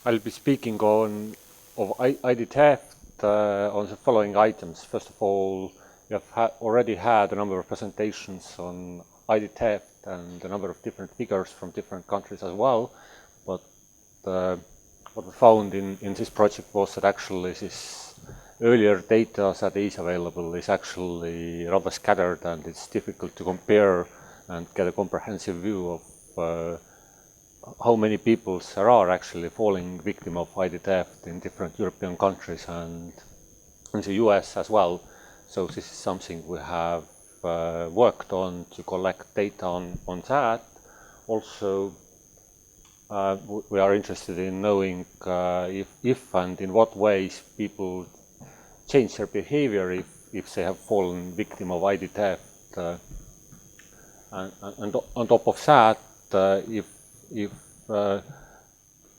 I'll be speaking of ID theft on the following items. First of all, we have already had a number of presentations on ID theft and a number of different figures from different countries as well. But what we found in this project was that actually this earlier data that is available is actually rather scattered, and it's difficult to compare and get a comprehensive view of how many people there are actually falling victim of ID theft in different European countries and in the US as well. So this is something we have worked on to collect data on that. Also, we are interested in knowing if and in what ways people change their behavior if they have fallen victim of ID theft. And on top of that,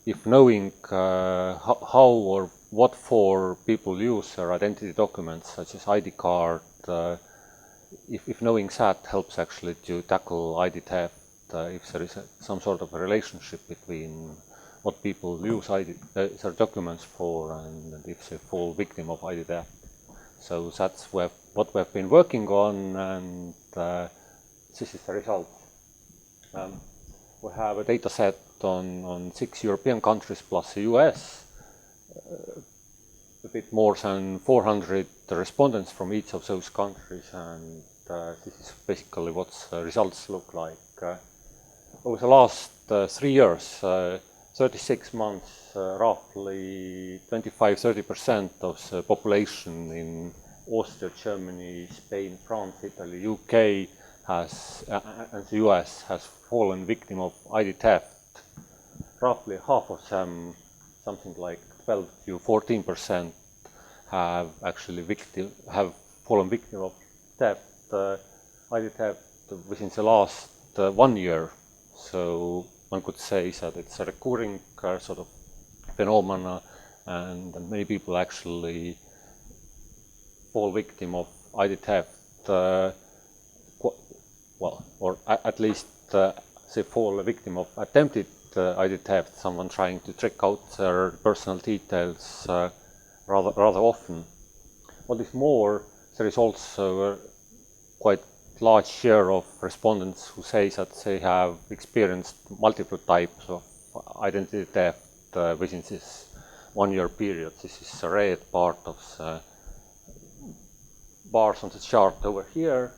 if knowing how or what for people use their identity documents, such as ID card, if knowing that helps actually to tackle ID theft, if there is some sort of a relationship between what people use their documents for and if they fall victim of ID theft. So that's what we have been working on, and this is the result. We have a data set on 6 European countries plus the US, a bit more than 400 respondents from each of those countries, and this is basically what the results look like. Over the last 3 years, 36 months, roughly 25–30% of the population in Austria, Germany, Spain, France, Italy, UK and the US has fallen victim of ID theft. Roughly half of them, something like 12–14%, have actually fallen victim of theft, ID theft within the last 1 year. So one could say that it's a recurring sort of phenomena, and many people actually fall victim of ID theft. Or at least they fall a victim of attempted ID theft, someone trying to trick out their personal details rather often. What is more, there is also a quite large share of respondents who say that they have experienced multiple types of identity theft within this 1 year period. This is the red part of the bars on the chart over here.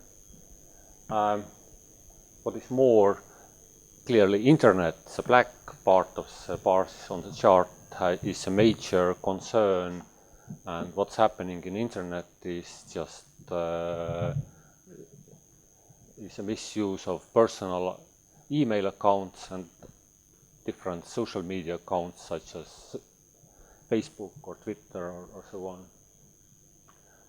What is more, clearly internet, the black part of the bars on the chart, is a major concern, and what's happening in internet is just is a misuse of personal email accounts and different social media accounts such as Facebook or Twitter or so on.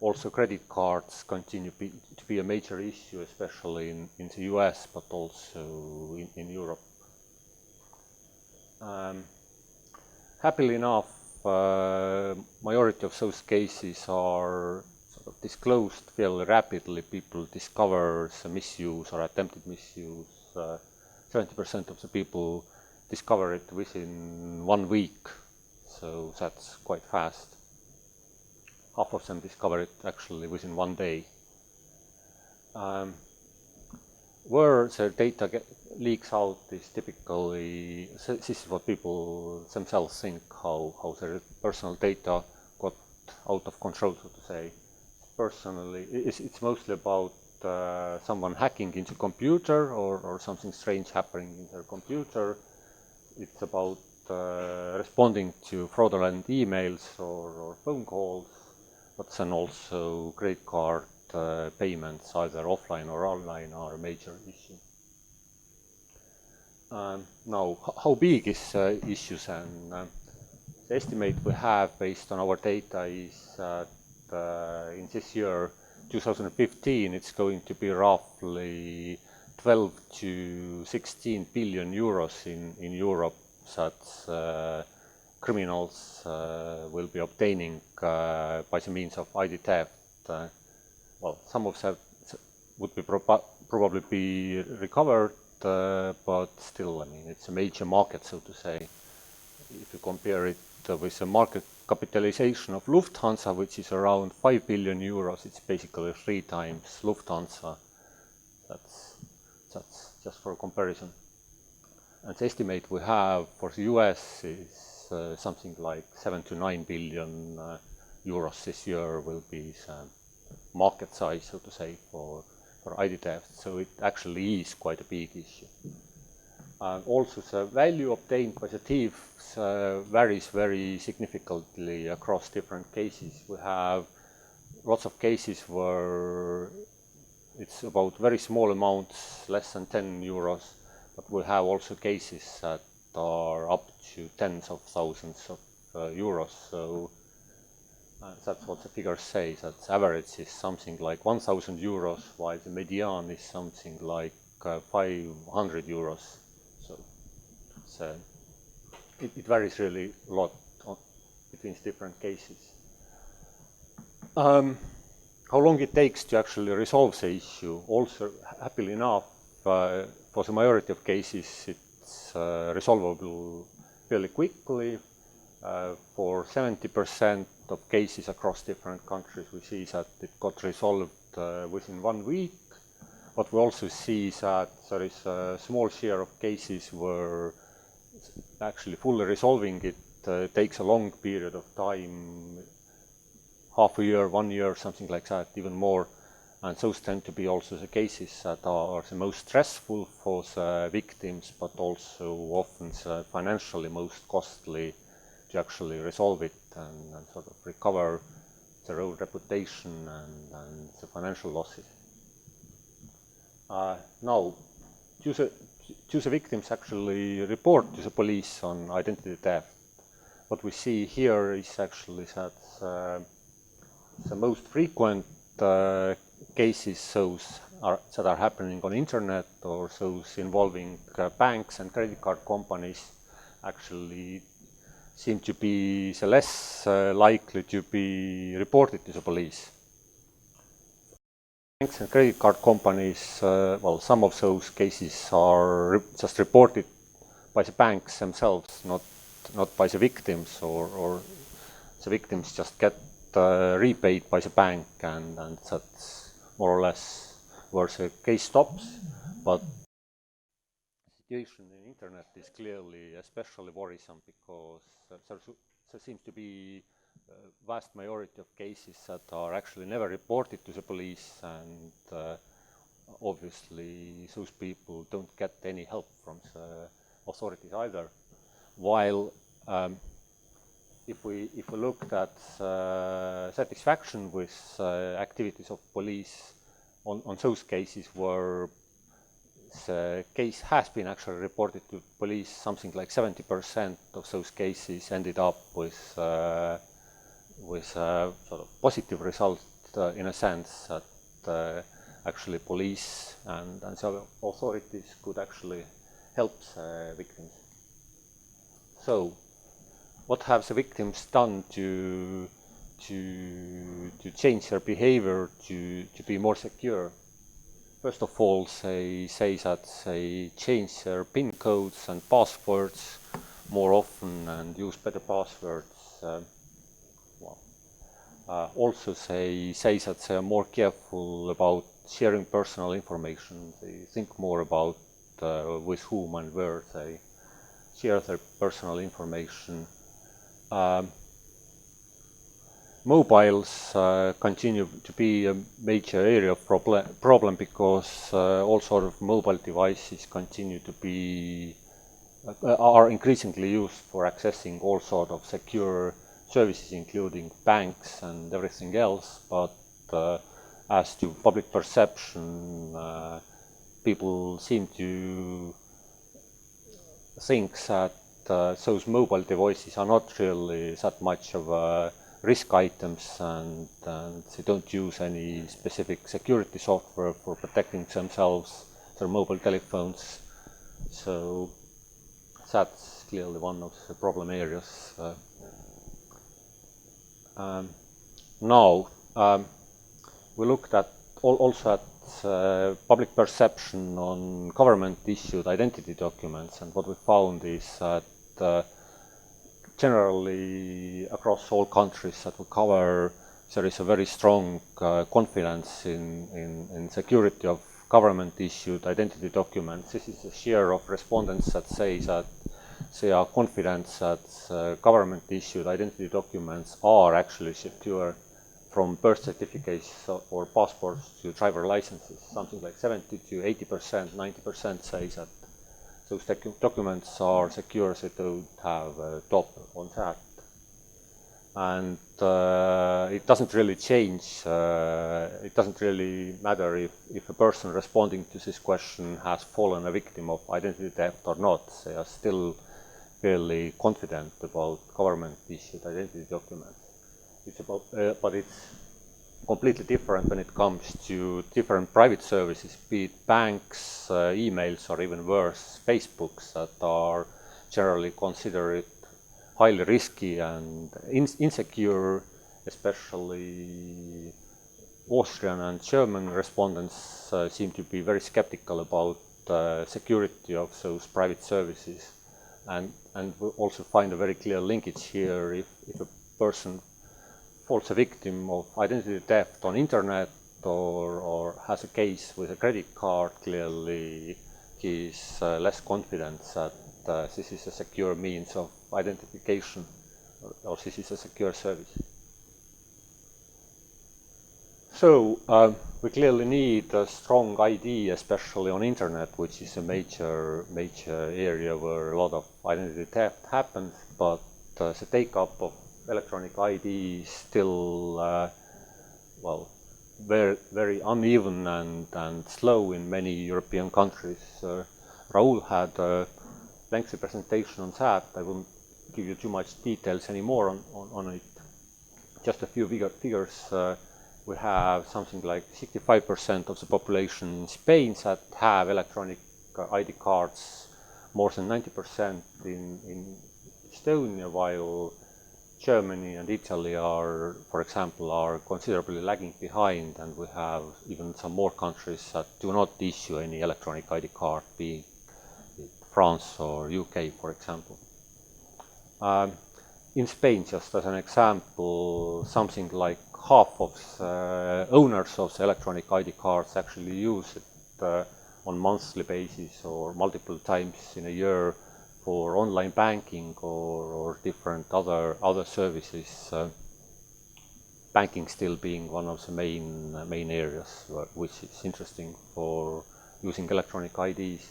Also, credit cards continue to be a major issue, especially in the US, but also in Europe. Happily enough, majority of those cases are sort of disclosed fairly rapidly. People discover the misuse or attempted misuse. 70% of the people discover it within 1 week, so that's quite fast. Half of them discover it actually within 1 day. Where the data leaks out is typically, this is what people themselves think, how their personal data got out of control, so to say. Personally, it's mostly about someone hacking into computer or something strange happening in their computer. It's about responding to fraudulent emails or phone calls, but then also credit card payments, either offline or online, are a major issue. Now, how big is the issue then? The estimate we have based on our data is that in this year, 2015, it's going to be roughly 12–16 billion euros in Europe that criminals will be obtaining by the means of ID theft. Well, some of that would be probably be recovered, but still, I mean, it's a major market, so to say. If you compare it with the market capitalization of Lufthansa, which is around 5 billion euros. It's basically 3 times Lufthansa. That's just for a comparison. And the estimate we have for the US is something like 7 to 9 billion euros this year will be the market size, so to say, for ID theft. So it actually is quite a big issue. And also the value obtained by the thieves varies very significantly across different cases. We have lots of cases where it's about very small amounts, less than 10 euros, but we have also cases that are up to tens of thousands of euros. So that's what the figures say, that the average is something like 1,000 euros, while the median is something like 500 euros. So it varies really a lot between different cases. How long it takes to actually resolve the issue? Also, happily enough, for the majority of cases, it's resolvable fairly quickly. For 70% of cases across different countries, we see that it got resolved within 1 week. But we also see that there is a small share of cases where actually fully resolving it takes a long period of time, half a year, 1 year, something like that, even more. And those tend to be also the cases that are the most stressful for the victims, but also often the financially most costly to actually resolve it and sort of recover their own reputation and the financial losses. Now, do the victims actually report to the police on identity theft? What we see here is actually that the most frequent cases, those that are happening on internet or those involving banks and credit card companies, actually seem to be the less likely to be reported to the police. Banks and credit card companies, well, some of those cases are just reported by the banks themselves, not by the victims, or the victims just get repaid by the bank, and that's more or less where the case stops. But the situation in the internet is clearly especially worrisome because there seems to be a vast majority of cases that are actually never reported to the police, and obviously those people don't get any help from the authorities either. While if we looked at satisfaction with activities of police on those cases where the case has been actually reported to police, something like 70% of those cases ended up with a sort of positive result, in a sense that actually police and so authorities could actually help the victims. So, what have the victims done to change their behavior to be more secure? First of all, they say that they change their PIN codes and passwords more often and use better passwords. Also, they say that they are more careful about sharing personal information. They think more about with whom and where they share their personal information. Mobiles continue to be a major area of problem because all sort of mobile devices continue to be are increasingly used for accessing all sort of secure services, including banks and everything else. But as to public perception, people seem to think that those mobile devices are not really that much of risk items, and they don't use any specific security software for protecting themselves, their mobile telephones. So that's clearly one of the problem areas. Now, we looked at also at public perception on government-issued identity documents, and what we found is that generally across all countries that we cover, there is a very strong confidence in security of government-issued identity documents. This is a share of respondents that say that they are confident that government-issued identity documents are actually secure, from birth certificates or passports to driver licenses. Something like 70 to 80%, 90% say that those documents are secure, they don't have a top on that. And it doesn't really change, it doesn't really matter if a person responding to this question has fallen a victim of identity theft or not. They are still fairly confident about government-issued identity documents. It's about, but it's completely different when it comes to different private services, be it banks, emails, or even worse, Facebooks, that are generally considered highly risky and insecure. Especially Austrian and German respondents seem to be very skeptical about security of those private services. And we also find a very clear linkage here. If a person falls a victim of identity theft on internet or has a case with a credit card, clearly he is less confident that this is a secure means of identification or this is a secure service. So we clearly need a strong ID, especially on internet, which is a major area where a lot of identity theft happens, but the take-up of electronic ID is still well, very uneven and slow in many European countries. Raul had a lengthy presentation on that. I won't give you too much details anymore on it. Just a few figures. We have something like 65% of the population in Spain that have electronic ID cards, more than 90% in Estonia, while Germany and Italy are, for example, are considerably lagging behind, and we have even some more countries that do not issue any electronic ID card, be it France or UK, for example. In Spain, just as an example, something like half of the owners of the electronic ID cards actually use it on monthly basis or multiple times in a year for online banking or different other services. Banking still being one of the main areas which is interesting for using electronic IDs.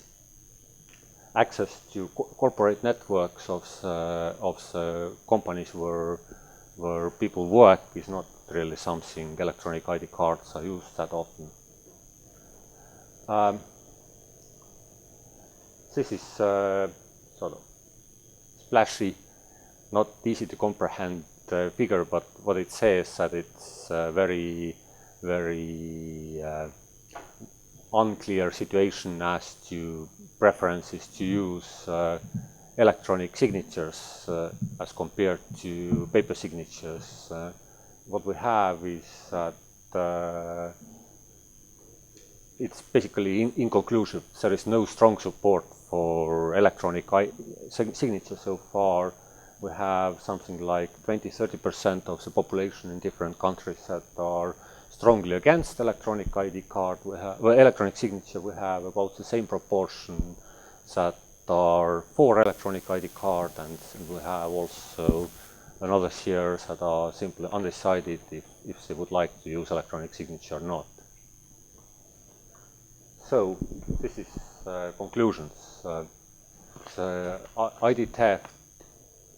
Access to corporate networks of the companies where people work is not really something electronic ID cards are used that often. This is sort of splashy, not easy to comprehend figure, but what it says that it's a very unclear situation as to preferences to use electronic signatures as compared to paper signatures. What we have is that it's basically inconclusive. There is no strong support for electronic signature so far. We have something like 20–30% of the population in different countries that are strongly against electronic ID card. We have, well, electronic signature. We have about the same proportion that are for electronic ID card, and we have also another shares that are simply undecided if they would like to use electronic signature or not. So this is conclusions. The ID theft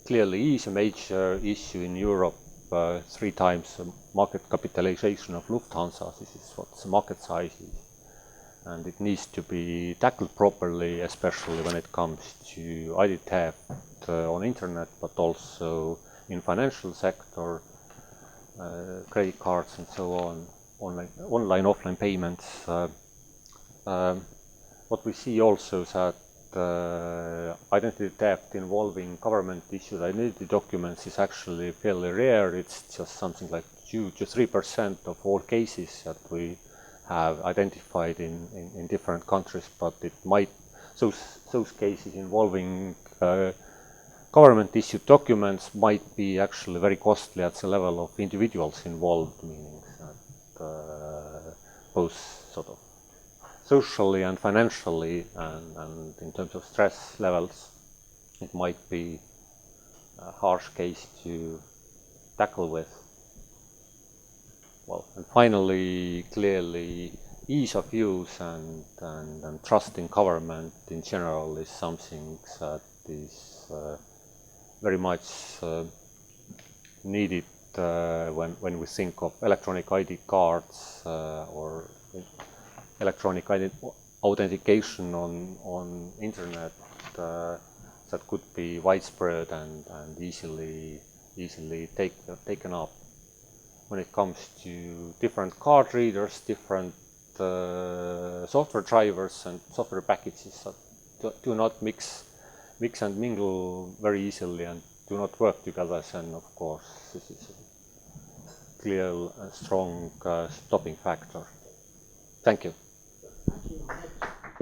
clearly is a major issue in Europe. 3 times the market capitalization of Lufthansa. This is what the market size is, and it needs to be tackled properly, especially when it comes to ID theft on internet, but also in financial sector, credit cards and so on, online offline payments. What we see also is that identity theft involving government-issued identity documents is actually fairly rare. It's just something like 2 to 3% of all cases that we have identified in different countries, but it might, those cases involving government issued documents might be actually very costly at the level of individuals involved, meaning that both sort of socially and financially and in terms of stress levels, it might be a harsh case to tackle with. Well, and finally, clearly, ease of use and trust in government in general is something that is very much needed when we think of electronic ID cards or electronic authentication on internet that could be widespread and easily taken up. When it comes to different card readers, different software drivers and software packages that do not mix and mingle very easily and do not work together, then of course this is a clear and strong stopping factor. Thank you.